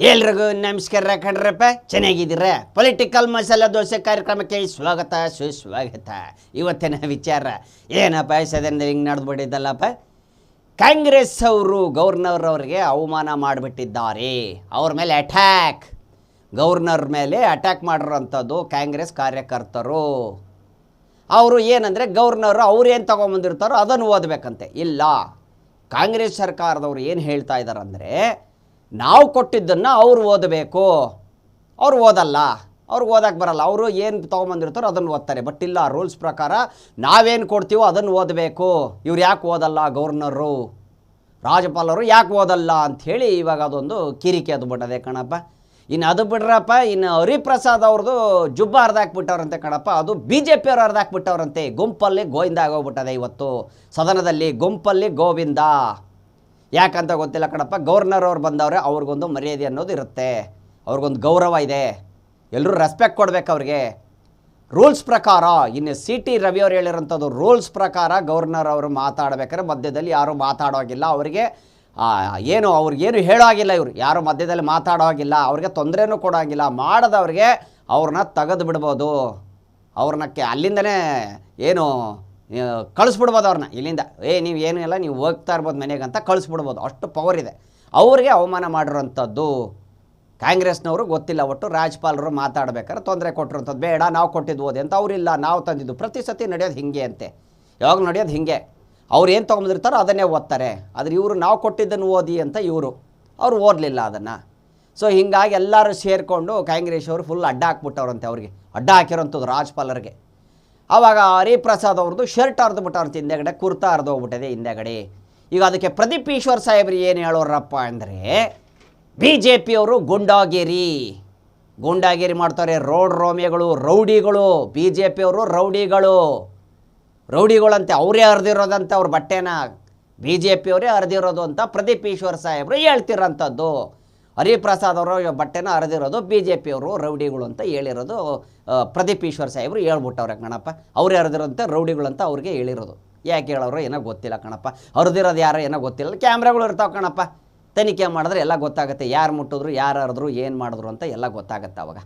ಎಲ್ರಿಗೂ ನಮಸ್ಕಾರ ಕಣ್ರಪ್ಪ, ಚೆನ್ನಾಗಿದ್ದೀರ? ಪೊಲಿಟಿಕಲ್ ಮಸಾಲ ದೋಸೆ ಕಾರ್ಯಕ್ರಮಕ್ಕೆ ಸ್ವಾಗತ ಸುಸ್ವಾಗತ. ಇವತ್ತಿನ ವಿಚಾರ ಏನಪ್ಪ, ಸದನದ ಹಿಂಗೆ ನಡೆದ್ಬಿಟ್ಟಿದ್ದಲ್ಲಪ್ಪ. ಕಾಂಗ್ರೆಸ್ ಅವರು ಗವರ್ನರ್ ಅವರಿಗೆ ಅವಮಾನ ಮಾಡಿಬಿಟ್ಟಿದ್ದಾರೆ. ಅವ್ರ ಮೇಲೆ ಅಟ್ಯಾಕ್, ಗವರ್ನರ್ ಮೇಲೆ ಅಟ್ಯಾಕ್ ಮಾಡಿರೋಂಥದ್ದು ಕಾಂಗ್ರೆಸ್ ಕಾರ್ಯಕರ್ತರು. ಅವರು ಏನಂದರೆ ಗವರ್ನರು ಅವ್ರು ಏನು ತೊಗೊಂಬಂದಿರ್ತಾರೋ ಅದನ್ನು ಓದಬೇಕಂತೆ. ಇಲ್ಲ, ಕಾಂಗ್ರೆಸ್ ಸರ್ಕಾರದವ್ರು ಏನು ಹೇಳ್ತಾ ಇದ್ದಾರೆ ಅಂದರೆ, ನಾವು ಕೊಟ್ಟಿದ್ದನ್ನು ಅವ್ರು ಓದಬೇಕು. ಅವ್ರು ಓದಲ್ಲ, ಅವ್ರಿಗೆ ಓದಕ್ಕೆ ಬರಲ್ಲ. ಅವರು ಏನು ತೊಗೊಂಬಂದಿರ್ತಾರೋ ಅದನ್ನು ಓದ್ತಾರೆ. ಬಟ್ ಇಲ್ಲ, ರೂಲ್ಸ್ ಪ್ರಕಾರ ನಾವೇನು ಕೊಡ್ತೀವೋ ಅದನ್ನು ಓದಬೇಕು. ಇವ್ರು ಯಾಕೆ ಓದಲ್ಲ, ಗವರ್ನರು ರಾಜ್ಯಪಾಲರು ಯಾಕೆ ಓದಲ್ಲ ಅಂಥೇಳಿ ಇವಾಗ ಅದೊಂದು ಕಿರಿಕೆ ಅದು ಬಿಟ್ಟದೆ ಕಣಪ್ಪ. ಇನ್ನು ಅದು ಬಿಡ್ರಪ್ಪ, ಇನ್ನು ಹರಿಪ್ರಸಾದ್ ಅವ್ರದ್ದು ಜುಬ್ಬ ಹರಿದಾಕ್ಬಿಟ್ಟವ್ರಂತೆ ಕಣಪ್ಪ. ಅದು BJP ಅವ್ರು ಹರಿದಾಕ್ಬಿಟ್ಟವ್ರಂತೆ. ಗುಂಪಲ್ಲಿ ಗೋವಿಂದ ಆಗೋಗ್ಬಿಟ್ಟದೆ ಇವತ್ತು ಸದನದಲ್ಲಿ. ಗುಂಪಲ್ಲಿ ಗೋವಿಂದ ಯಾಕಂತ ಗೊತ್ತಿಲ್ಲ ಕಣಪ್ಪ. ಗವರ್ನರ್ ಅವ್ರು ಬಂದವ್ರೆ, ಅವ್ರಿಗೊಂದು ಮರ್ಯಾದೆ ಅನ್ನೋದು ಇರುತ್ತೆ, ಅವ್ರಿಗೊಂದು ಗೌರವ ಇದೆ, ಎಲ್ಲರೂ ರೆಸ್ಪೆಕ್ಟ್ ಕೊಡ್ಬೇಕು ಅವ್ರಿಗೆ. ರೂಲ್ಸ್ ಪ್ರಕಾರ ಇನ್ನು CT ರವಿ ಅವ್ರು ಹೇಳಿರೋಂಥದ್ದು ರೂಲ್ಸ್ ಪ್ರಕಾರ ಗವರ್ನರ್ ಅವರು ಮಾತಾಡಬೇಕಾದ್ರೆ ಮಧ್ಯದಲ್ಲಿ ಯಾರೂ ಮಾತಾಡೋಗಿಲ್ಲ. ಅವರಿಗೆ ಏನು ಅವ್ರಿಗೇನು ಹೇಳೋ ಆಗಿಲ್ಲ, ಇವರು ಯಾರು ಮಧ್ಯದಲ್ಲಿ ಮಾತಾಡೋ ಆಗಿಲ್ಲ, ಅವ್ರಿಗೆ ತೊಂದರೆನೂ ಕೊಡೋಂಗಿಲ್ಲ. ಮಾಡದವ್ರಿಗೆ ಅವ್ರನ್ನ ತೆಗೆದು ಬಿಡ್ಬೋದು, ಅವ್ರನ್ನ ಅಲ್ಲಿಂದನೇ ಏನು ಕಳಿಸ್ಬಿಡ್ಬೋದು ಅವ್ರನ್ನ ಇಲ್ಲಿಂದ. ನೀವು ಏನೂ ಇಲ್ಲ, ನೀವು ಹೋಗ್ತಾ ಇರ್ಬೋದು ಮನೆಗೆ ಅಂತ ಕಳಿಸ್ಬಿಡ್ಬೋದು, ಅಷ್ಟು ಪವರ್ ಇದೆ. ಅವ್ರಿಗೆ ಅವಮಾನ ಮಾಡಿರೋಂಥದ್ದು ಕಾಂಗ್ರೆಸ್ನವರು. ಗೊತ್ತಿಲ್ಲ, ಒಟ್ಟು ರಾಜ್ಯಪಾಲರು ಮಾತಾಡ್ಬೇಕಾದ್ರೆ ತೊಂದರೆ ಕೊಟ್ಟಿರೋಂಥದ್ದು. ಬೇಡ, ನಾವು ಕೊಟ್ಟಿದ್ದು ಓದಿ ಅಂತ. ಅವರಿಲ್ಲ, ನಾವು ತಂದಿದ್ದು. ಪ್ರತಿ ಸತಿ ನಡೆಯೋದು ಹಿಂಗೆ ಅಂತೆ, ಯಾವಾಗ ನಡೆಯೋದು ಹಿಂಗೆ. ಅವ್ರು ಏನು ತೊಗೊಂಡಿರ್ತಾರೋ ಅದನ್ನೇ ಓದ್ತಾರೆ. ಆದರೆ ಇವರು ನಾವು ಕೊಟ್ಟಿದ್ದನ್ನು ಓದಿ ಅಂತ ಅವ್ರು ಓದಲಿಲ್ಲ ಅದನ್ನು. ಸೊ ಹೀಗಾಗಿ ಎಲ್ಲರೂ ಸೇರಿಕೊಂಡು ಕಾಂಗ್ರೆಸ್ ಅವರು ಫುಲ್ ಅಡ್ಡ ಹಾಕ್ಬಿಟ್ಟವ್ರಂತೆ. ಅವ್ರಿಗೆ ಅಡ್ಡ ಹಾಕಿರೋಂಥದ್ದು ರಾಜ್ಯಪಾಲರಿಗೆ. ಆವಾಗ ಹರಿಪ್ರಸಾದ್ ಅವ್ರದ್ದು ಶರ್ಟ್ ಹರಿದು ಬಿಟ್ಟವ್ರಂತೆ ಹಿಂದೆಗಡೆ, ಕುರ್ತಾ ಹರಿದು ಹೋಗ್ಬಿಟ್ಟಿದೆ ಹಿಂದೆಗಡೆ. ಈಗ ಅದಕ್ಕೆ ಪ್ರದೀಪ್ ಈಶ್ವರ್ ಸಾಹೇಬ್ರು ಏನು ಹೇಳೋರಪ್ಪ ಅಂದರೆ, BJP ಅವರು ಗುಂಡಾಗಿರಿ ಮಾಡ್ತಾರೆ, ರೋಮಿಯೋಗಳು, ರೌಡಿಗಳು. BJP ಅವರು ರೌಡಿಗಳಂತೆ, ಅವರೇ ಹರಿದಿರೋದಂತೆ ಅವ್ರ ಬಟ್ಟೆನ. BJP ಅವರೇ ಹರಿದಿರೋದು ಅಂತ ಪ್ರದೀಪ್ ಈಶ್ವರ್ ಸಾಹೇಬರು ಹೇಳ್ತಿರೋಂಥದ್ದು. ಹರಿಪ್ರಸಾದ್ ಅವರು ಬಟ್ಟೆನ ಹರಿದಿರೋದು BJP ಅವರು ರೌಡಿಗಳು ಅಂತ ಹೇಳಿರೋದು ಪ್ರದೀಪ್ ಈಶ್ವರ್ ಸಾಹೇಬರು ಹೇಳ್ಬಿಟ್ಟವ್ರೆ ಕಣಪ್ಪ. ಅವರೇ ಹರಿದಿರೋಂಥ ರೌಡಿಗಳು ಅಂತ ಅವ್ರಿಗೆ ಹೇಳಿರೋದು. ಯಾಕೆ ಹೇಳೋರು ಏನೋ ಗೊತ್ತಿಲ್ಲ ಕಣಪ್ಪ. ಹರಿದಿರೋದು ಯಾರೋ ಏನೋ ಗೊತ್ತಿಲ್ಲ. ಕ್ಯಾಮ್ರಾಗಳು ಇರ್ತಾವೆ ಕಣಪ್ಪ, ತನಿಖೆ ಮಾಡಿದ್ರೆ ಎಲ್ಲ ಗೊತ್ತಾಗುತ್ತೆ, ಯಾರು ಮುಟ್ಟಿದ್ರು, ಯಾರು ಹರಿದ್ರು, ಏನು ಮಾಡಿದ್ರು ಅಂತ ಎಲ್ಲ ಗೊತ್ತಾಗುತ್ತೆ ಅವಾಗ.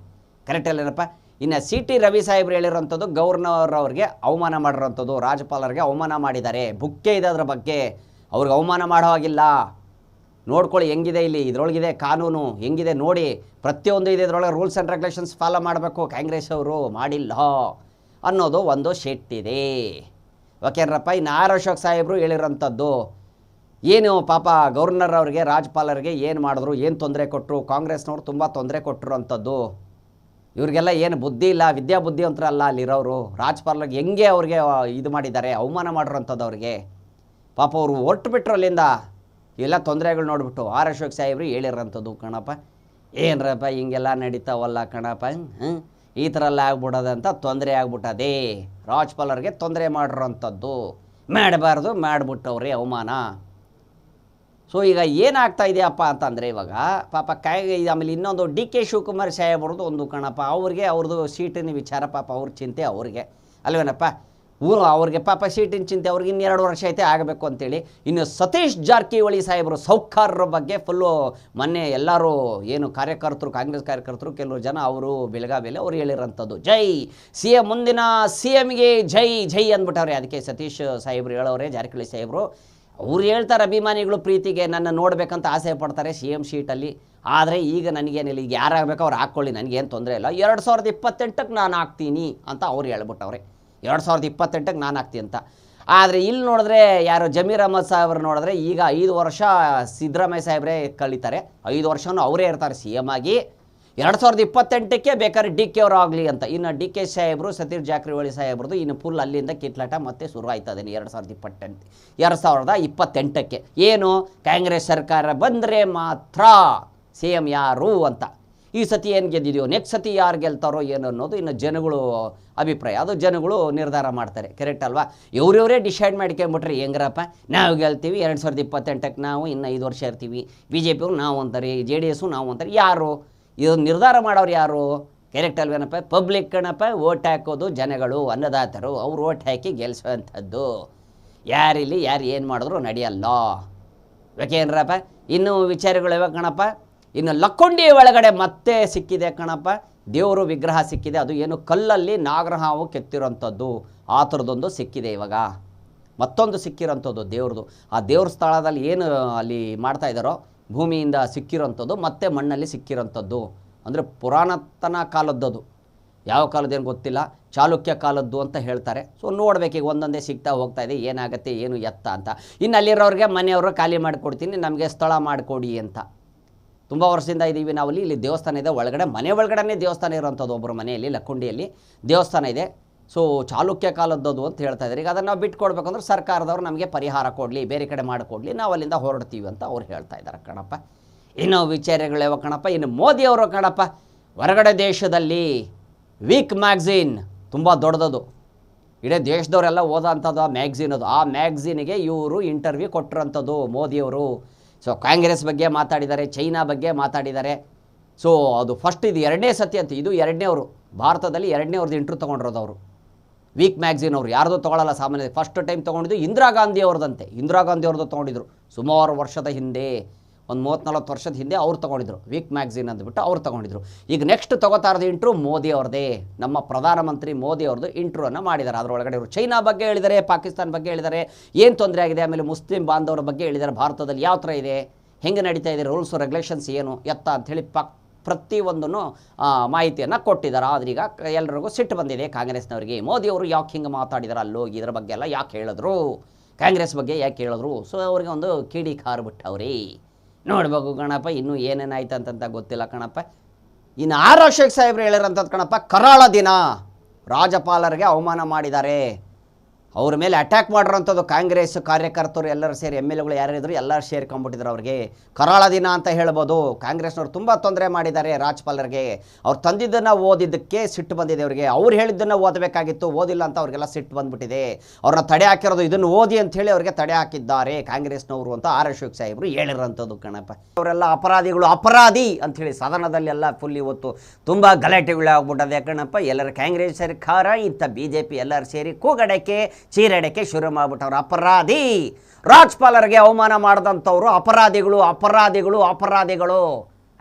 ಕರೆಕ್ಟ್ ಅಲ್ಲೇನಪ್ಪ. ಇನ್ನು CT ರವಿ ಸಾಹೇಬ್ರು ಹೇಳಿರೋಂಥದ್ದು ಗವರ್ನರ್ ಅವ್ರಿಗೆ ಅವಮಾನ ಮಾಡಿರೋಂಥದ್ದು, ರಾಜ್ಯಪಾಲರಿಗೆ ಅವಮಾನ ಮಾಡಿದ್ದಾರೆ. ಬುಕ್ಕೆ ಇದೆ ಅದ್ರ ಬಗ್ಗೆ. ಅವ್ರಿಗೆ ಅವಮಾನ ಮಾಡೋ ಹಾಗಿಲ್ಲ. ನೋಡ್ಕೊಳ್ಳಿ ಹೆಂಗಿದೆ, ಇಲ್ಲಿ ಇದರೊಳಗಿದೆ ಕಾನೂನು ಹೆಂಗಿದೆ ನೋಡಿ, ಪ್ರತಿಯೊಂದು ಇದೆ ಇದರೊಳಗೆ. ರೂಲ್ಸ್ ಆ್ಯಂಡ್ ರೆಗ್ಯುಲೇಷನ್ಸ್ ಫಾಲೋ ಮಾಡಬೇಕು. ಕಾಂಗ್ರೆಸ್ ಅವರು ಮಾಡಿಲ್ಲ ಅನ್ನೋದು ಒಂದು ಶೆಟ್ಟಿದೆ. ಓಕೆನಪ್ಪ. ಇನ್ನು ಅಶೋಕ್ ಸಾಹೇಬರು ಹೇಳಿರೋಂಥದ್ದು ಏನು, ಪಾಪ ಗವರ್ನರ್ ಅವರಿಗೆ ರಾಜ್ಯಪಾಲರಿಗೆ ಏನು ಮಾಡಿದ್ರು, ಏನು ತೊಂದರೆ ಕೊಟ್ಟರು, ಕಾಂಗ್ರೆಸ್ನವ್ರು ತುಂಬ ತೊಂದರೆ ಕೊಟ್ಟರು ಅಂಥದ್ದು. ಇವ್ರಿಗೆಲ್ಲ ಏನು ಬುದ್ಧಿ ಇಲ್ಲ, ವಿದ್ಯಾಬುದ್ಧಿವಂತರಲ್ಲ ಅಲ್ಲಿರೋರು. ರಾಜ್ಯಪಾಲರಿಗೆ ಹೆಂಗೆ ಅವ್ರಿಗೆ ಇದು ಮಾಡಿದ್ದಾರೆ, ಅವಮಾನ ಮಾಡಿರೋಂಥದ್ದು ಅವ್ರಿಗೆ. ಪಾಪ ಅವರು ಹೊರಟು ಬಿಟ್ರು ಅಲ್ಲಿಂದ. ಎಲ್ಲ ತೊಂದರೆಗಳು ನೋಡಿಬಿಟ್ಟು ಅಶೋಕ್ ಸಾಹೇಬ್ರು ಹೇಳಿರೋಂಥದ್ದು ಕಣಪ್ಪ. ಏನರಪ್ಪ ಹಿಂಗೆಲ್ಲ ನಡೀತಾವಲ್ಲ ಕಣಪ್ಪ, ಈ ಥರ ಎಲ್ಲ ಆಗ್ಬಿಡೋದಂತ ತೊಂದರೆ ಆಗ್ಬಿಟ್ಟದೆ. ರಾಜ್ಯಪಾಲರಿಗೆ ತೊಂದರೆ ಮಾಡಿರೋಂಥದ್ದು ಮಾಡಬಾರ್ದು, ಮಾಡಿಬಿಟ್ಟವ್ರಿ ಅವಮಾನ. ಸೊ ಈಗ ಏನಾಗ್ತಾ ಇದೆಯಪ್ಪ ಅಂತಂದರೆ, ಇವಾಗ ಪಾಪ ಆಮೇಲೆ ಇನ್ನೊಂದು DK ಶಿವಕುಮಾರ್ ಸಾಹೇಬ್ರದ್ದು ಒಂದು ಕಣಪ್ಪ. ಅವ್ರದ್ದು ಸೀಟಿನ ವಿಚಾರ, ಪಾಪ ಅವ್ರ ಚಿಂತೆ ಅವ್ರಿಗೆ ಅಲ್ವೇನಪ್ಪ. ಅವ್ರಿಗೆ ಪಾಪ ಸೀಟಿನ ಚಿಂತೆ ಅವ್ರಿಗೆ. ಇನ್ನು 2 ವರ್ಷ ಐತೆ ಆಗಬೇಕು ಅಂತೇಳಿ. ಇನ್ನು ಸತೀಶ್ ಜಾರಕಿಹೊಳಿ ಸಾಹೇಬರು ಸೌಕಾರರ ಬಗ್ಗೆ ಫುಲ್ಲು ಮೊನ್ನೆ ಎಲ್ಲರೂ ಏನು ಕಾರ್ಯಕರ್ತರು, ಕಾಂಗ್ರೆಸ್ ಕಾರ್ಯಕರ್ತರು ಕೆಲವು ಜನ ಅವರು ಬೆಳಗಾವಿಯಲ್ಲಿ ಅವ್ರು ಹೇಳಿರೋಂಥದ್ದು, ಜೈ CM, ಮುಂದಿನ CMಗೆ ಜೈ ಜೈ ಅಂದ್ಬಿಟ್ಟವ್ರೆ. ಅದಕ್ಕೆ ಸತೀಶ್ ಸಾಹೇಬ್ರು ಹೇಳೋರೆ, ಜಾರಕಿಹೊಳಿ ಸಾಹೇಬರು ಅವ್ರು ಹೇಳ್ತಾರೆ, ಅಭಿಮಾನಿಗಳು ಪ್ರೀತಿಗೆ ನನ್ನ ನೋಡಬೇಕಂತ ಆಸೆ ಪಡ್ತಾರೆ CM ಸೀಟಲ್ಲಿ. ಆದರೆ ಈಗ ನನಗೇನಿಲ್ಲ, ಈಗ ಯಾರಾಗಬೇಕು ಅವ್ರು ಹಾಕ್ಕೊಳ್ಳಿ, ನನಗೇನು ತೊಂದರೆ ಇಲ್ಲ. 2028ಕ್ಕೆ ನಾನು ಹಾಕ್ತೀನಿ ಅಂತ ಅವ್ರು ಹೇಳ್ಬಿಟ್ಟವ್ರೆ. 2028ಕ್ಕೆ ನಾನು ಹಾಕ್ತೀನಿ ಅಂತ. ಆದರೆ ಇಲ್ಲಿ ನೋಡಿದ್ರೆ ಯಾರು ಜಮೀರ್ ಅಹಮದ್ ಸಾಹೇಬ್ರು ನೋಡಿದ್ರೆ, ಈಗ 5 ವರ್ಷ ಸಿದ್ದರಾಮಯ್ಯ ಸಾಹೇಬ್ರೇ ಕಳೀತಾರೆ, 5 ವರ್ಷವೂ ಅವರೇ ಇರ್ತಾರೆ CM ಆಗಿ. 2028ಕ್ಕೆ ಬೇಕಾದ್ರೆ DK ಅವರು ಆಗಲಿ ಅಂತ. ಇನ್ನು DK ಸಾಹೇಬರು, ಸತೀಶ್ ಜಾರಕಿಹೊಳಿ ಸಾಹೇಬ್ರದ್ದು ಇನ್ನು ಫುಲ್ ಅಲ್ಲಿಂದ ಕಿತ್ಲಾಟ ಮತ್ತೆ ಶುರು ಆಯ್ತದೆ 2028ಕ್ಕೆ. ಏನು, ಕಾಂಗ್ರೆಸ್ ಸರ್ಕಾರ ಬಂದರೆ ಮಾತ್ರ CM ಯಾರು ಅಂತ. ಈ ಸತಿ ಏನು ಗೆದ್ದಿದೆಯೋ, ನೆಕ್ಸ್ಟ್ ಸತಿ ಯಾರು ಗೆಲ್ತಾರೋ ಏನು ಅನ್ನೋದು ಇನ್ನು ಜನಗಳು ಅಭಿಪ್ರಾಯ, ಅದು ಜನಗಳು ನಿರ್ಧಾರ ಮಾಡ್ತಾರೆ. ಕರೆಕ್ಟ್ ಅಲ್ವಾ. ಇವರೇ ಡಿಸೈಡ್ ಮಾಡ್ಕೊಂಬಿಟ್ರೆ ಹೆಂಗ್ರಪ್ಪ, ನಾವು ಗೆಲ್ತೀವಿ 2028ಕ್ಕೆ, ನಾವು ಇನ್ನು 5 ವರ್ಷ ಇರ್ತೀವಿ, BJP ಅವ್ರು ನಾವು ಅಂತಾರೆ, JDS ನಾವು ಅಂತಾರೆ. ಯಾರು ಇದು ನಿರ್ಧಾರ ಮಾಡೋರು ಯಾರು? ಕರೆಕ್ಟ್ ಅಲ್ವೇನಪ್ಪ. ಪಬ್ಲಿಕ್ ಕಣಪ್ಪ. ಓಟ್ ಹಾಕೋದು ಜನಗಳು, ಅನ್ನದಾತರು. ಅವ್ರು ಓಟ್ ಹಾಕಿ ಗೆಲ್ಲಿಸೋವಂಥದ್ದು. ಯಾರಿಲ್ಲಿ ಯಾರು ಏನು ಮಾಡಿದ್ರು ನಡೆಯಲ್ಲ. ಯಾಕೇನ್ರಪ್ಪ. ಇನ್ನೂ ವಿಚಾರಗಳು ಯಾವಾಗ ಕಣಪ್ಪ, ಇನ್ನು ಲಕ್ಕೊಂಡಿ ಒಳಗಡೆ ಮತ್ತೆ ಸಿಕ್ಕಿದೆ ಕಣಪ್ಪ, ದೇವರು ವಿಗ್ರಹ ಸಿಕ್ಕಿದೆ. ಅದು ಏನು ಕಲ್ಲಲ್ಲಿ ನಾಗರಹಾವು ಕೆತ್ತಿರೋಂಥದ್ದು, ಆ ಥರದೊಂದು ಸಿಕ್ಕಿದೆ. ಇವಾಗ ಮತ್ತೊಂದು ಸಿಕ್ಕಿರೋಂಥದ್ದು ದೇವ್ರದ್ದು. ಆ ದೇವ್ರ ಸ್ಥಳದಲ್ಲಿ ಏನು ಅಲ್ಲಿ ಮಾಡ್ತಾ ಇದ್ದಾರೋ ಭೂಮಿಯಿಂದ ಸಿಕ್ಕಿರೋಂಥದ್ದು ಮತ್ತೆ ಮಣ್ಣಲ್ಲಿ ಸಿಕ್ಕಿರೋಂಥದ್ದು. ಅಂದರೆ ಪುರಾತನ ಕಾಲದ್ದದು, ಯಾವ ಕಾಲದ್ದೇನು ಗೊತ್ತಿಲ್ಲ, ಚಾಲುಕ್ಯ ಕಾಲದ್ದು ಅಂತ ಹೇಳ್ತಾರೆ. ಸೊ ನೋಡ್ಬೇಕು, ಈಗ ಒಂದೊಂದೇ ಸಿಗ್ತಾ ಹೋಗ್ತಾ ಇದೆ, ಏನಾಗುತ್ತೆ ಏನು ಎತ್ತ ಅಂತ. ಇನ್ನು ಅಲ್ಲಿರೋರಿಗೆ ಮನೆಯವರು ಖಾಲಿ ಮಾಡಿಕೊಡ್ತೀನಿ, ನಮಗೆ ಸ್ಥಳ ಮಾಡಿಕೊಡಿ ಅಂತ. ತುಂಬ ವರ್ಷದಿಂದ ಇದ್ದೀವಿ ನಾವಲ್ಲಿ. ಇಲ್ಲಿ ದೇವಸ್ಥಾನ ಇದೆ ಒಳಗಡೆ, ಮನೆ ಒಳಗಡೆ ದೇವಸ್ಥಾನ ಇರೋವಂಥದ್ದು. ಒಬ್ಬರು ಮನೆಯಲ್ಲಿ ಲಕ್ಕುಂಡಿಯಲ್ಲಿ ದೇವಸ್ಥಾನ ಇದೆ. ಸೊ ಚಾಲುಕ್ಯ ಕಾಲದ್ದದು ಅಂತ ಹೇಳ್ತಾ ಇದ್ದಾರೆ. ಈಗ ಅದನ್ನು ನಾವು ಬಿಟ್ಕೊಡ್ಬೇಕಂದ್ರೆ ಸರ್ಕಾರದವ್ರು ನಮಗೆ ಪರಿಹಾರ ಕೊಡಲಿ, ಬೇರೆ ಕಡೆ ಮಾಡಿಕೊಡ್ಲಿ, ನಾವು ಅಲ್ಲಿಂದ ಹೊರಡ್ತೀವಿ ಅಂತ ಅವ್ರು ಹೇಳ್ತಾ ಇದ್ದಾರೆ ಕಣಪ್ಪ. ಇನ್ನೂ ವಿಚಾರಗಳೇವ ಕಣಪ್ಪ. ಇನ್ನು ಮೋದಿಯವರು ಕಣಪ್ಪ, ಹೊರಗಡೆ ದೇಶದಲ್ಲಿ ವೀಕ್ ಮ್ಯಾಗ್ಝೀನ್ ತುಂಬ ದೊಡ್ಡದದು, ಇಡೀ ದೇಶದವರೆಲ್ಲ ಓದೋಂಥದ್ದು ಆ ಮ್ಯಾಗ್ಝೀನ್ ಅದು. ಆ ಮ್ಯಾಗ್ಝೀನಿಗೆ ಇವರು ಇಂಟರ್ವ್ಯೂ ಕೊಟ್ಟಿರೋಂಥದ್ದು ಮೋದಿಯವರು. ಸೊ ಕಾಂಗ್ರೆಸ್ ಬಗ್ಗೆ ಮಾತಾಡಿದ್ದಾರೆ, ಚೈನಾ ಬಗ್ಗೆ ಮಾತಾಡಿದ್ದಾರೆ. ಸೊ ಅದು ಫಸ್ಟ್, ಇದು ಎರಡನೇ ಸತಿ ಅಂತ, ಇದು ಎರಡನೇವರು ಭಾರತದಲ್ಲಿ, ಎರಡನೇವ್ರದ್ದು ಇಂಟ್ರ್ಯೂ ತೊಗೊಂಡಿರೋದು ಅವರು. ವೀಕ್ ಮ್ಯಾಗ್ಝೀನ್ ಅವರು ಯಾರ್ದು ತೊಗೊಳ್ಳಲ್ಲ ಸಾಮಾನ್ಯ. ಫಸ್ಟ್ ಟೈಮ್ ತೊಗೊಂಡಿದ್ದು ಇಂದಿರಾ ಗಾಂಧಿ ಅವ್ರದ್ದಂತೆ. ಇಂದಿರಾ ಗಾಂಧಿ ಅವ್ರದ್ದು ತೊಗೊಂಡಿದ್ರು ಸುಮಾರು ವರ್ಷದ ಹಿಂದೆ, ಒಂದು 30-40 ವರ್ಷದ ಹಿಂದೆ ಅವ್ರು ತೊಗೊಂಡಿದ್ರು. ವೀಕ್ ಮ್ಯಾಗ್ಝೀನ್ ಅಂದ್ಬಿಟ್ಟು ಅವ್ರು ತೊಗೊಂಡಿದ್ರು. ಈಗ ನೆಕ್ಸ್ಟ್ ತೊಗೋತಾ ಇರೋದು ಇಂಟ್ರೂ ಮೋದಿ ಅವ್ರದ್ದೇ, ನಮ್ಮ ಪ್ರಧಾನಮಂತ್ರಿ ಮೋದಿ ಅವ್ರದ್ದು ಇಂಟ್ರೂವನ್ನು ಮಾಡಿದ್ದಾರೆ. ಅದರೊಳಗಡೆ ಇವರು ಚೈನಾ ಬಗ್ಗೆ ಹೇಳಿದ್ದಾರೆ, ಪಾಕಿಸ್ತಾನ ಬಗ್ಗೆ ಹೇಳಿದ್ದಾರೆ, ಏನು ತೊಂದರೆ ಆಗಿದೆ, ಆಮೇಲೆ ಮುಸ್ಲಿಂ ಬಾಂಧವರ ಬಗ್ಗೆ ಹೇಳಿದ್ದಾರೆ, ಭಾರತದಲ್ಲಿ ಯಾವ ಥರ ಇದೆ, ಹೆಂಗೆ ನಡೀತಾ ಇದೆ, ರೂಲ್ಸು ರೆಗ್ಯುಲೇಷನ್ಸ್ ಏನು ಎತ್ತ ಅಂಥೇಳಿ ಪ್ರತಿಯೊಂದನ್ನು ಮಾಹಿತಿಯನ್ನು ಕೊಟ್ಟಿದ್ದಾರೆ. ಆದರೆ ಈಗ ಎಲ್ಲರಿಗೂ ಸಿಟ್ಟು ಬಂದಿದೆ ಕಾಂಗ್ರೆಸ್ನವರಿಗೆ. ಮೋದಿಯವರು ಯಾಕೆ ಹಿಂಗೆ ಮಾತಾಡಿದಾರೆ, ಅಲ್ಲೋಗಿ ಇದರ ಬಗ್ಗೆ ಎಲ್ಲ ಯಾಕೆ ಹೇಳಿದ್ರು, ಕಾಂಗ್ರೆಸ್ ಬಗ್ಗೆ ಯಾಕೆ ಹೇಳಿದ್ರು. ಸೊ ಅವ್ರಿಗೆ ಒಂದು ಕಿಡಿ ಕಾರ್ಬಿಟ್ಟವ್ರಿ. ನೋಡ್ಬೇಕು ಕಣಪ್ಪ, ಇನ್ನೂ ಏನೇನಾಯ್ತು ಅಂತಂತ ಗೊತ್ತಿಲ್ಲ ಕಣಪ್ಪ. ಇನ್ನು ಆರ್ ಅಶೋಕ್ ಸಾಹೇಬ್ರು ಹೇಳಿರೋಂಥದ್ದು ಕಣಪ್ಪ, ಕರಾಳ ದಿನ ರಾಜ್ಯಪಾಲರಿಗೆ ಅವಮಾನ ಮಾಡಿದ್ದಾರೆ, ಅವ್ರ ಮೇಲೆ ಅಟ್ಯಾಕ್ ಮಾಡಿರೋಂಥದ್ದು ಕಾಂಗ್ರೆಸ್ ಕಾರ್ಯಕರ್ತರು ಎಲ್ಲರೂ ಸೇರಿ, ಎಮ್ ಎಲ್ ಎಗಳು ಯಾರಿದ್ರು ಎಲ್ಲರೂ ಸೇರ್ಕೊಂಡ್ಬಿಟ್ಟಿದ್ರು. ಅವ್ರಿಗೆ ಕರಾಳ ದಿನ ಅಂತ ಹೇಳ್ಬೋದು. ಕಾಂಗ್ರೆಸ್ನವ್ರು ತುಂಬ ತೊಂದರೆ ಮಾಡಿದ್ದಾರೆ ರಾಜ್ಯಪಾಲರಿಗೆ. ಅವ್ರು ತಂದಿದ್ದನ್ನು ಓದಿದ್ದಕ್ಕೆ ಸಿಟ್ಟು ಬಂದಿದೆ ಅವರಿಗೆ. ಅವ್ರು ಹೇಳಿದ್ದನ್ನು ಓದಬೇಕಾಗಿತ್ತು, ಓದಿಲ್ಲ ಅಂತ ಅವ್ರಿಗೆಲ್ಲ ಸಿಟ್ಟು ಬಂದುಬಿಟ್ಟಿದೆ. ಅವ್ರನ್ನ ತಡೆ ಹಾಕಿರೋದು ಇದನ್ನು ಓದಿ ಅಂಥೇಳಿ ಅವ್ರಿಗೆ ತಡೆ ಹಾಕಿದ್ದಾರೆ ಕಾಂಗ್ರೆಸ್ನವರು ಅಂತ ಆರ್ ಅಶೋಕ್ ಸಾಹೇಬರು ಹೇಳಿರೋಂಥದ್ದು ಕಣಪ್ಪ. ಅವರೆಲ್ಲ ಅಪರಾಧಿಗಳು, ಅಪರಾಧಿ ಅಂಥೇಳಿ ಸದನದಲ್ಲೆಲ್ಲ ಫುಲ್ ಇವತ್ತು ತುಂಬ ಗಲಾಟೆಗಳು ಆಗ್ಬಿಟ್ಟದೆ ಕಣಪ್ಪ. ಎಲ್ಲರ ಕಾಂಗ್ರೆಸ್ ಸರ್ಕಾರ ಇಂಥ BJP ಎಲ್ಲರೂ ಸೇರಿ ಕೂಗಡಕ್ಕೆ ಚೀರಡಕ್ಕೆ ಶುರು ಮಾಡಿಬಿಟ್ಟವ್ರು. ಅಪರಾಧಿ, ರಾಜ್ಯಪಾಲರಿಗೆ ಅವಮಾನ ಮಾಡಿದಂಥವ್ರು ಅಪರಾಧಿಗಳು, ಅಪರಾಧಿಗಳು, ಅಪರಾಧಿಗಳು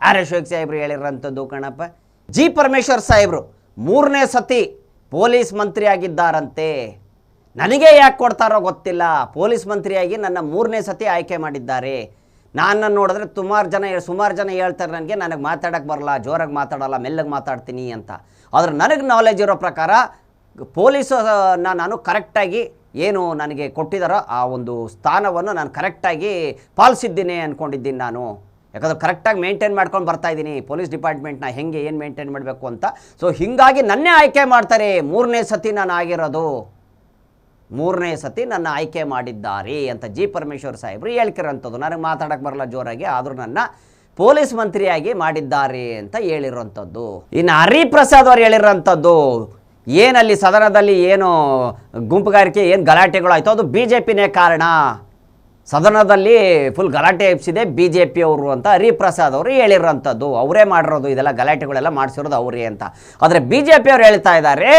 ಆರ್ ಅಶೋಕ್ ಸಾಹೇಬ್ರು ಹೇಳಿರೋಂಥದ್ದು ಕಣಪ್ಪ. ಜಿ ಪರಮೇಶ್ವರ್ ಸಾಹೇಬರು 3ನೇ ಸತಿ ಪೊಲೀಸ್ ಮಂತ್ರಿ ಆಗಿದ್ದಾರಂತೆ. ನನಗೆ ಯಾಕೆ ಕೊಡ್ತಾರೋ ಗೊತ್ತಿಲ್ಲ, ಪೊಲೀಸ್ ಮಂತ್ರಿಯಾಗಿ ನನ್ನ 3ನೇ ಸತಿ ಆಯ್ಕೆ ಮಾಡಿದ್ದಾರೆ. ನಾನು ನೋಡಿದ್ರೆ ಸುಮಾರು ಜನ ಹೇಳ್ತಾರೆ ನನಗೆ ಮಾತಾಡೋಕ್ಕೆ ಬರಲ್ಲ, ಜೋರಾಗಿ ಮಾತಾಡೋಲ್ಲ, ಮೆಲ್ಲಗೆ ಮಾತಾಡ್ತೀನಿ ಅಂತ. ಆದರೆ ನನಗೆ ನಾಲೆಜ್ ಇರೋ ಪ್ರಕಾರ ಪೊಲೀಸನ್ನ ನಾನು ಕರೆಕ್ಟಾಗಿ ಏನು ನನಗೆ ಕೊಟ್ಟಿದ್ದಾರೋ ಆ ಒಂದು ಸ್ಥಾನವನ್ನು ನಾನು ಕರೆಕ್ಟಾಗಿ ಪಾಲಿಸಿದ್ದೀನಿ ಅಂದ್ಕೊಂಡಿದ್ದೀನಿ ನಾನು. ಯಾಕಂದರೆ ಕರೆಕ್ಟಾಗಿ ಮೇಂಟೈನ್ ಮಾಡ್ಕೊಂಡು ಬರ್ತಾಯಿದ್ದೀನಿ ಪೊಲೀಸ್ ಡಿಪಾರ್ಟ್ಮೆಂಟ್ನ, ಹೆಂಗೆ ಏನು ಮೇಂಟೈನ್ ಮಾಡಬೇಕು ಅಂತ. ಸೊ ಹೀಗಾಗಿ ನನ್ನೇ ಆಯ್ಕೆ ಮಾಡ್ತಾರೆ. 3ನೇ ಸತಿ ನಾನು ಆಗಿರೋದು, 3ನೇ ಸತಿ ನನ್ನ ಆಯ್ಕೆ ಮಾಡಿದ್ದಾರೆ ಅಂತ ಜಿ ಪರಮೇಶ್ವರ್ ಸಾಹೇಬರು ಹೇಳ್ಕಿರೋಂಥದ್ದು. ನನಗೆ ಮಾತಾಡೋಕ್ಕೆ ಬರಲ್ಲ ಜೋರಾಗಿ, ಆದರೂ ನನ್ನ ಪೊಲೀಸ್ ಮಂತ್ರಿಯಾಗಿ ಮಾಡಿದ್ದಾರೆ ಅಂತ ಹೇಳಿರೋಂಥದ್ದು. ಇನ್ನು ಹರಿಪ್ರಸಾದ್ ಅವರು ಹೇಳಿರೋಂಥದ್ದು, ಏನಲ್ಲಿ ಸದನದಲ್ಲಿ ಏನು ಗುಂಪುಗಾರಿಕೆ ಏನು ಗಲಾಟೆಗಳಾಯಿತು ಅದು BJPನೇ ಕಾರಣ. ಸದನದಲ್ಲಿ ಫುಲ್ ಗಲಾಟೆ ಎಬ್ಸಿದೆ BJP ಅವರು ಅಂತ ಹರಿಪ್ರಸಾದ್ ಅವರು ಹೇಳಿರೋಂಥದ್ದು. ಅವರೇ ಮಾಡಿರೋದು ಇದೆಲ್ಲ ಗಲಾಟೆಗಳೆಲ್ಲ ಮಾಡಿಸಿರೋದು ಅವರೇ ಅಂತ. ಆದರೆ BJP ಅವರು ಹೇಳ್ತಾ ಇದ್ದಾರೆ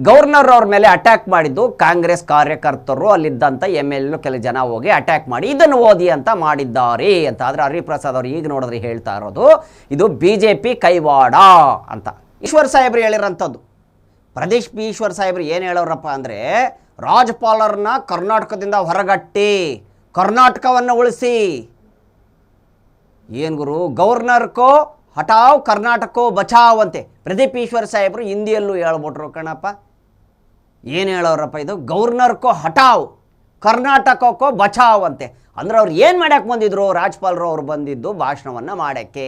ಗವರ್ನರ್ ಅವ್ರ ಮೇಲೆ ಅಟ್ಯಾಕ್ ಮಾಡಿದ್ದು ಕಾಂಗ್ರೆಸ್ ಕಾರ್ಯಕರ್ತರು, ಅಲ್ಲಿದ್ದಂಥ MLA ಕೆಲ ಜನ ಹೋಗಿ ಅಟ್ಯಾಕ್ ಮಾಡಿ ಇದನ್ನು ಓದಿ ಅಂತ ಮಾಡಿದ್ದಾರೆ ಅಂತ. ಆದರೆ ಹರಿಪ್ರಸಾದ್ ಅವರು ಈಗ ನೋಡಿದ್ರೆ ಹೇಳ್ತಾ ಇರೋದು ಇದು BJP ಕೈವಾಡ ಅಂತ. ಈಶ್ವರ್ ಸಾಹೇಬ್ರು ಹೇಳಿರೋಂಥದ್ದು. ಪ್ರದೇಶ್ ಈಶ್ವರ್ ಸಾಹೇಬ್ರು ಏನು ಹೇಳೋರಪ್ಪ ಅಂದರೆ, ರಾಜ್ಯಪಾಲರನ್ನ ಕರ್ನಾಟಕದಿಂದ ಹೊರಗಟ್ಟಿ ಕರ್ನಾಟಕವನ್ನು ಉಳಿಸಿ. ಏನು ಗುರು, ಗವರ್ನರ್ಕೋ ಹಟಾವ್ ಕರ್ನಾಟಕೋ ಬಚಾವ್ ಅಂತೆ ಪ್ರದೀಪ್ ಈಶ್ವರ್ ಸಾಹೇಬರು ಹಿಂದಿಯಲ್ಲೂ ಹೇಳ್ಬಿಟ್ರು ಕಣಪ್ಪ. ಏನು ಹೇಳೋರಪ್ಪ ಇದು, ಗವರ್ನರ್ಕೋ ಹಟಾವ್ ಕರ್ನಾಟಕಕ್ಕೋ ಬಚಾವ್ ಅಂತೆ. ಅಂದ್ರೆ ಅವ್ರು ಏನು ಮಾಡೋಕ್ಕೆ ಬಂದಿದ್ರು, ರಾಜ್ಯಪಾಲರು ಅವ್ರು ಬಂದಿದ್ದು ಭಾಷಣವನ್ನು ಮಾಡೋಕ್ಕೆ.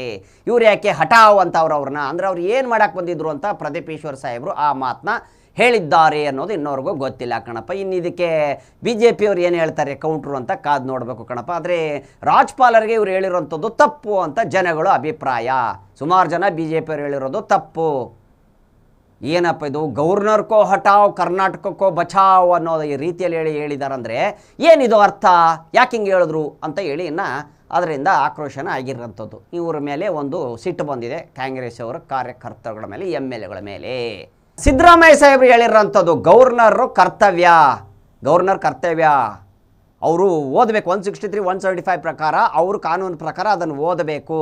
ಇವ್ರು ಯಾಕೆ ಹಟಾವ್ ಅಂತ ಅವ್ರನ್ನ ಅಂದರೆ ಅವ್ರು ಏನು ಮಾಡೋಕ್ಕೆ ಬಂದಿದ್ರು ಅಂತ ಪ್ರದೀಪ್ ಈಶ್ವರ್ ಸಾಹೇಬರು ಆ ಮಾತನ್ನ ಹೇಳಿದ್ದಾರೆ ಅನ್ನೋದು ಇನ್ನೋರ್ಗೂ ಗೊತ್ತಿಲ್ಲ ಕಣಪ್ಪ. ಇನ್ನು ಇದಕ್ಕೆ BJP ಅವ್ರು ಏನು ಹೇಳ್ತಾರೆ ಕೌಂಟ್ರು ಅಂತ ಕಾದು ನೋಡಬೇಕು ಕಣಪ್ಪ. ಆದರೆ ರಾಜ್ಯಪಾಲರಿಗೆ ಇವ್ರು ಹೇಳಿರೋಂಥದ್ದು ತಪ್ಪು ಅಂತ ಜನಗಳು ಅಭಿಪ್ರಾಯ. ಸುಮಾರು ಜನ BJP ಅವ್ರು ಹೇಳಿರೋದು ತಪ್ಪು. ಏನಪ್ಪ ಇದು, ಗವರ್ನರ್ಕೋ ಹಟಾವ್ ಕರ್ನಾಟಕಕ್ಕೋ ಬಚಾವ್ ಅನ್ನೋ ಈ ರೀತಿಯಲ್ಲಿ ಹೇಳಿದಾರಂದರೆ ಏನಿದು ಅರ್ಥ, ಯಾಕೆ ಹಿಂಗೆ ಹೇಳಿದ್ರು ಅಂತ ಹೇಳಿ ಇನ್ನು ಅದರಿಂದ ಆಕ್ರೋಶನ ಆಗಿರೋಂಥದ್ದು. ಇವರ ಮೇಲೆ ಒಂದು ಸಿಟ್ಟು ಬಂದಿದೆ ಕಾಂಗ್ರೆಸ್ ಅವರ ಕಾರ್ಯಕರ್ತರುಗಳ ಮೇಲೆ, MLAಗಳ ಮೇಲೆ. ಸಿದ್ದರಾಮಯ್ಯ ಸಾಹೇಬರು ಹೇಳಿರೋಂಥದ್ದು ಗವರ್ನರ್ ಕರ್ತವ್ಯ, ಅವರು ಓದಬೇಕು. 163, 175 ಪ್ರಕಾರ ಅವರು ಕಾನೂನು ಪ್ರಕಾರ ಅದನ್ನು ಓದಬೇಕು.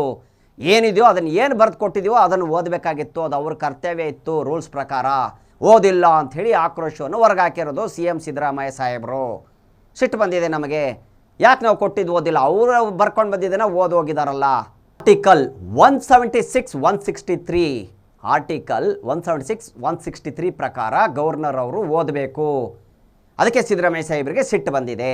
ಏನಿದೆಯೋ ಅದನ್ನು ಏನು ಬರೆದು ಕೊಟ್ಟಿದೆಯೋ ಅದನ್ನು ಓದಬೇಕಾಗಿತ್ತು, ಅದು ಅವ್ರ ಕರ್ತವ್ಯ ಇತ್ತು ರೂಲ್ಸ್ ಪ್ರಕಾರ. ಓದಿಲ್ಲ ಅಂಥೇಳಿ ಆಕ್ರೋಶವನ್ನು ಹೊರಗಾಕಿರೋದು ಸಿ ಎಂ ಸಿದ್ದರಾಮಯ್ಯ ಸಾಹೇಬರು. ಸಿಟ್ಟು ಬಂದಿದೆ ನಮಗೆ, ಯಾಕೆ ನಾವು ಕೊಟ್ಟಿದ್ದು ಓದಿಲ್ಲ, ಅವರು ಬರ್ಕೊಂಡು ಬಂದಿದ್ದೇನೆ ಓದಿ ಹೋಗಿದಾರಲ್ಲ. ಆರ್ಟಿಕಲ್ 176, 163 ಆರ್ಟಿಕಲ್ 176, 163 ಪ್ರಕಾರ ಗವರ್ನರ್ ಅವರು ಓದಬೇಕು. ಅದಕ್ಕೆ ಸಿದ್ದರಾಮಯ್ಯ ಸಾಹೇಬರಿಗೆ ಸಿಟ್ಟು ಬಂದಿದೆ.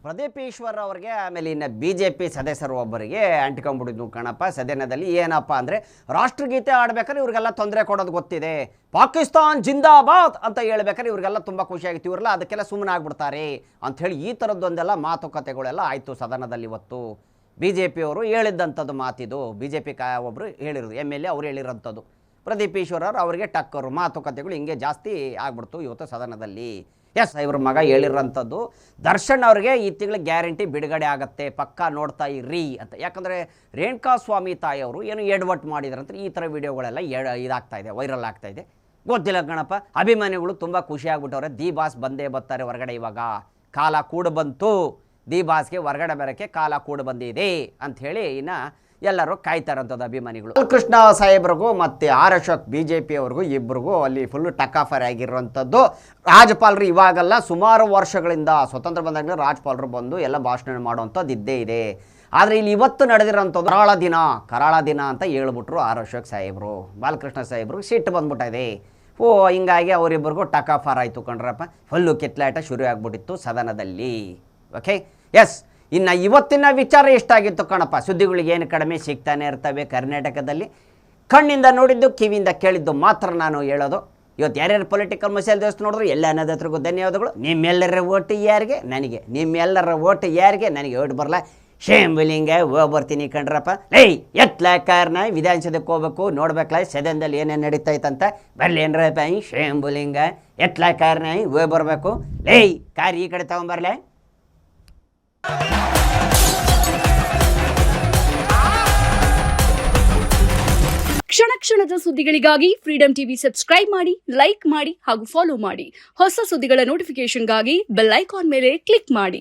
ಪ್ರದೀಪ್ ಈಶ್ವರ್ ಅವರಿಗೆ ಆಮೇಲೆ ಇನ್ನು BJP ಸದಸ್ಯರು ಒಬ್ಬರಿಗೆ ಅಂಟ್ಕೊಂಡ್ಬಿಡಿದ್ವು ಕಣಪ್ಪ ಸದನದಲ್ಲಿ. ಏನಪ್ಪ ಅಂದರೆ ರಾಷ್ಟ್ರಗೀತೆ ಆಡ್ಬೇಕಾದ್ರೆ ಇವ್ರಿಗೆಲ್ಲ ತೊಂದರೆ ಕೊಡೋದು ಗೊತ್ತಿದೆ, ಪಾಕಿಸ್ತಾನ್ ಜಿಂದಾಬಾದ್ ಅಂತ ಹೇಳ್ಬೇಕಾದ್ರೆ ಇವ್ರಿಗೆಲ್ಲ ತುಂಬ ಖುಷಿಯಾಗಿತ್ತು, ಇವರೆಲ್ಲ ಅದಕ್ಕೆಲ್ಲ ಸುಮ್ಮನೆ ಆಗ್ಬಿಡ್ತಾರೆ ಅಂಥೇಳಿ ಈ ಥರದ್ದೊಂದೆಲ್ಲ ಮಾತುಕತೆಗಳೆಲ್ಲ ಆಯಿತು ಸದನದಲ್ಲಿ ಇವತ್ತು. BJP ಅವರು ಹೇಳಿದ್ದಂಥದ್ದು ಮಾತಿದು, BJP ಒಬ್ಬರು ಹೇಳಿರೋದು, MLA ಅವ್ರು ಹೇಳಿರೋಂಥದ್ದು. ಪ್ರದೀಪ್ ಈಶ್ವರ್ ಅವರು ಅವರಿಗೆ ಟಕ್ಕರು, ಮಾತುಕತೆಗಳು ಹಿಂಗೆ ಜಾಸ್ತಿ ಆಗ್ಬಿಡ್ತು ಇವತ್ತು ಸದನದಲ್ಲಿ. ಎಸ್, ಇವ್ರ ಮಗ ಹೇಳಿರೋಂಥದ್ದು ದರ್ಶನ್ ಅವ್ರಿಗೆ ಈ ತಿಂಗಳ ಗ್ಯಾರಂಟಿ ಬಿಡುಗಡೆ ಆಗುತ್ತೆ, ಪಕ್ಕಾ ನೋಡ್ತಾ ಇರ್ರಿ ಅಂತ. ಯಾಕಂದರೆ ರೇಣುಕಾ ಸ್ವಾಮಿ ತಾಯಿಯವರು ಏನು ಎಡವಟ್ ಮಾಡಿದ್ರಂತ ಈ ಥರ ವಿಡಿಯೋಗಳೆಲ್ಲ ಇದಾಗ್ತಾ ಇದೆ, ವೈರಲ್ ಆಗ್ತಾ ಇದೆ. ಗೊತ್ತಿಲ್ಲ ಕಣಪ್ಪ, ಅಭಿಮಾನಿಗಳು ತುಂಬ ಖುಷಿಯಾಗ್ಬಿಟ್ಟವ್ರೆ. ದಿ ಬಾಸ್ ಬಂದೇ ಬರ್ತಾರೆ ಹೊರಗಡೆ, ಇವಾಗ ಕಾಲ ಕೂಡ ಬಂತು, ದಿ ಬಾಸ್ಗೆ ಹೊರಗಡೆ ಬರೋಕ್ಕೆ ಕಾಲ ಕೂಡ ಬಂದಿದೆ ಅಂಥೇಳಿ ಇನ್ನು ಎಲ್ಲರೂ ಕಾಯ್ತಾರಂಥದ್ದು ಅಭಿಮಾನಿಗಳು. ಕೃಷ್ಣ ಸಾಹೇಬ್ರಿಗೂ ಮತ್ತು ಆರ್ ಅಶೋಕ್ BJP ಅವ್ರಿಗೂ ಇಬ್ಬರಿಗೂ ಅಲ್ಲಿ ಫುಲ್ಲು ಟಕಾಫರ್ ಆಗಿರುವಂಥದ್ದು. ರಾಜ್ಯಪಾಲರು ಇವಾಗೆಲ್ಲ ಸುಮಾರು ವರ್ಷಗಳಿಂದ ಸ್ವತಂತ್ರ ಬಂದಾಗ ರಾಜ್ಯಪಾಲರು ಬಂದು ಎಲ್ಲ ಭಾಷಣ ಮಾಡುವಂಥದ್ದು ಇದ್ದೇ ಇದೆ. ಆದರೆ ಇಲ್ಲಿ ಇವತ್ತು ನಡೆದಿರೋಂಥದ್ದು ಕರಾಳ ದಿನ ಅಂತ ಹೇಳ್ಬಿಟ್ರು ಆರ್ ಅಶೋಕ್ ಸಾಹೇಬರು. ಬಾಲಕೃಷ್ಣ ಸಾಹೇಬ್ರು ಸಿಟ್ಟು ಬಂದ್ಬಿಟ್ಟಿದೆ. ಹಿಂಗಾಗಿ ಅವರಿಬ್ಬರಿಗೂ ಟಕಾಫರ್ ಆಯಿತು ಕಣ್ರಪ್ಪ, ಫುಲ್ಲು ಕಿತ್ಲಾಟ ಶುರು ಆಗಿಬಿಟ್ಟಿತ್ತು ಸದನದಲ್ಲಿ. Okay, yes. ಇನ್ನು ಇವತ್ತಿನ ವಿಚಾರ ಎಷ್ಟಾಗಿತ್ತು ಕಣಪ್ಪ, ಸುದ್ದಿಗಳಿಗೆ ಏನು ಕಡಿಮೆ ಸಿಗ್ತಾನೆ ಇರ್ತವೆ ಕರ್ನಾಟಕದಲ್ಲಿ. ಕಣ್ಣಿಂದ ನೋಡಿದ್ದು ಕಿವಿಯಿಂದ ಕೇಳಿದ್ದು ಮಾತ್ರ ನಾನು ಹೇಳೋದು. ಇವತ್ತು ಯಾರ್ಯಾರು ಪೊಲಿಟಿಕಲ್ ಮಸಾಲೆ ದೋಸ್ತು ನೋಡಿದ್ರು ಎಲ್ಲ ಅನ್ನೋದತ್ರಗೂ ಧನ್ಯವಾದಗಳು. ನಿಮ್ಮೆಲ್ಲರ ಓಟು ಯಾರಿಗೆ? ನನಗೆ. ನಿಮ್ಮೆಲ್ಲರ ಓಟು ಯಾರಿಗೆ? ನನಗೆ ಓಟ್ ಬರಲ್ಲ. ಶೇಂಬುಲಿಂಗ ಬರ್ತೀನಿ ಕಣ್ರಪ್ಪ. ಎತ್ಲ ಕಾರ್ನ ವಿಧಾನಸೌಧಕ್ಕೆ ಹೋಗ್ಬೇಕು, ನೋಡ್ಬೇಕಲ್ಲ ಸದನದಲ್ಲಿ ಏನೇನು ನಡೀತೈತಂತ. ಬರಲಿ ಏನ್ರಪ್ಪ ಶೇಂಬುಲಿಂಗ ಎತ್ಲ ಕಾರ್ನ ಬರಬೇಕು. ಕಾರ್ ಈ ಕಡೆ ತಗೊಂಬರ್ಲೆ. ಕ್ಷಣ ಕ್ಷಣದ ಸುದ್ದಿಗಳಿಗಾಗಿ ಫ್ರೀಡಂ ಟಿವಿ ಸಬ್ಸ್ಕ್ರೈಬ್ ಮಾಡಿ, ಲೈಕ್ ಮಾಡಿ ಹಾಗೂ ಫಾಲೋ ಮಾಡಿ. ಹೊಸ ಸುದ್ದಿಗಳ ನೋಟಿಫಿಕೇಶನ್ಗಾಗಿ ಬೆಲ್ ಐಕಾನ್ ಮೇಲೆ ಕ್ಲಿಕ್ ಮಾಡಿ.